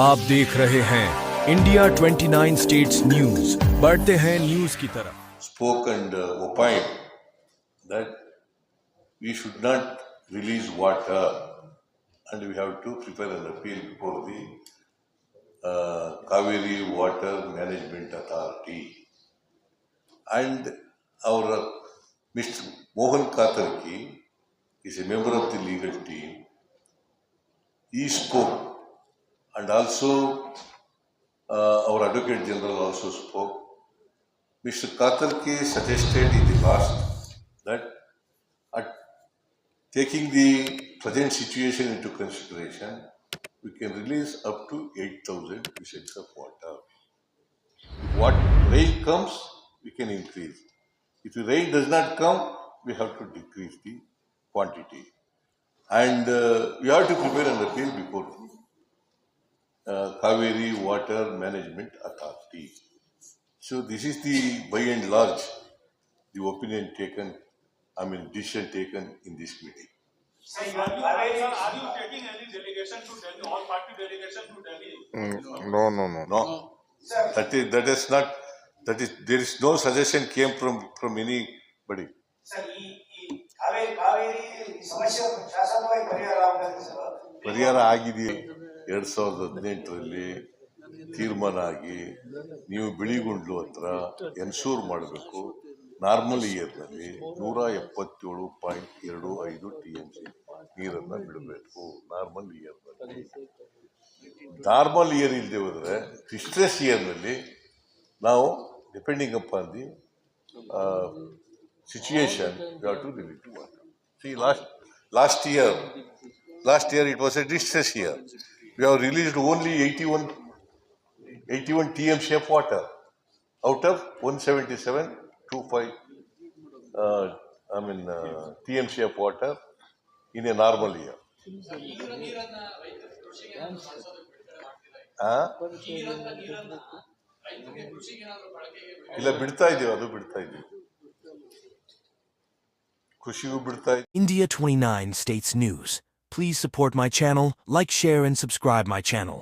आप देख रहे हैं इंडिया 29 स्टेट्स न्यूज, बढ़ते हैं न्यूज की तरफ। Spoke and opined that we should not release water and we have to prepare an appeal before the Kaveri Water Management Authority. And our Mr. Mohan Katarki is a member of the legal team. He spoke, and also our Advocate General also spoke. Mr. Katarki suggested in the past that at taking the present situation into consideration, we can release up to 8,000 cubics of water. If what rain comes, we can increase. If the rain does not come, we have to decrease the quantity. And we have to prepare an appeal before Kaveri Water Management Authority. So this is the, by and large, the opinion taken, decision taken in this meeting. Sir, are you taking any delegation to Delhi, all party delegation to Delhi? No. There is no suggestion came from anybody. Sir, Kaveri ಸಮಸ್ಯೆ ಶಾಸಕವಾಗಿ ಪರಿಹಾರ ಆಗಬೇಕು sir. ಪರಿಹಾರ ಆಗಿದೆ 2018ರಲ್ಲಿ ತೀರ್ಮಾನ ಆಗಿ ನೀವು ಬಿಳಿಗುಂಡ್ಲು ಹತ್ರ ensure ಮಾಡಬೇಕು. ನಾರ್ಮಲ್ ಇಯರ್ನಲ್ಲಿ 177.25 TMC ನೀರನ್ನು ಬಿಡಬೇಕು. ನಾರ್ಮಲ್ ಇಯರ್ ಇಲ್ಲದೆ ಹೋದರೆ ಸ್ಟ್ರೆಸ್ ಇಯರ್ನಲ್ಲಿ ನಾವು depending upon the situation, we have to release to water. See, last year it was a distress year. We have released only 81 TMC of water out of 177.25 TMC of water in a normal year. ಇಲ್ಲ ಬಿಡ್ತಾ ಇದೀವಿ, ಅದು ಬಿಡ್ತಾ ಇದೀವಿ, ಕೃಷಿಗೂ ಬಿಡ್ತಾ ಇದೀವಿ. India 29 States News. Please support my channel, like, share and subscribe my channel.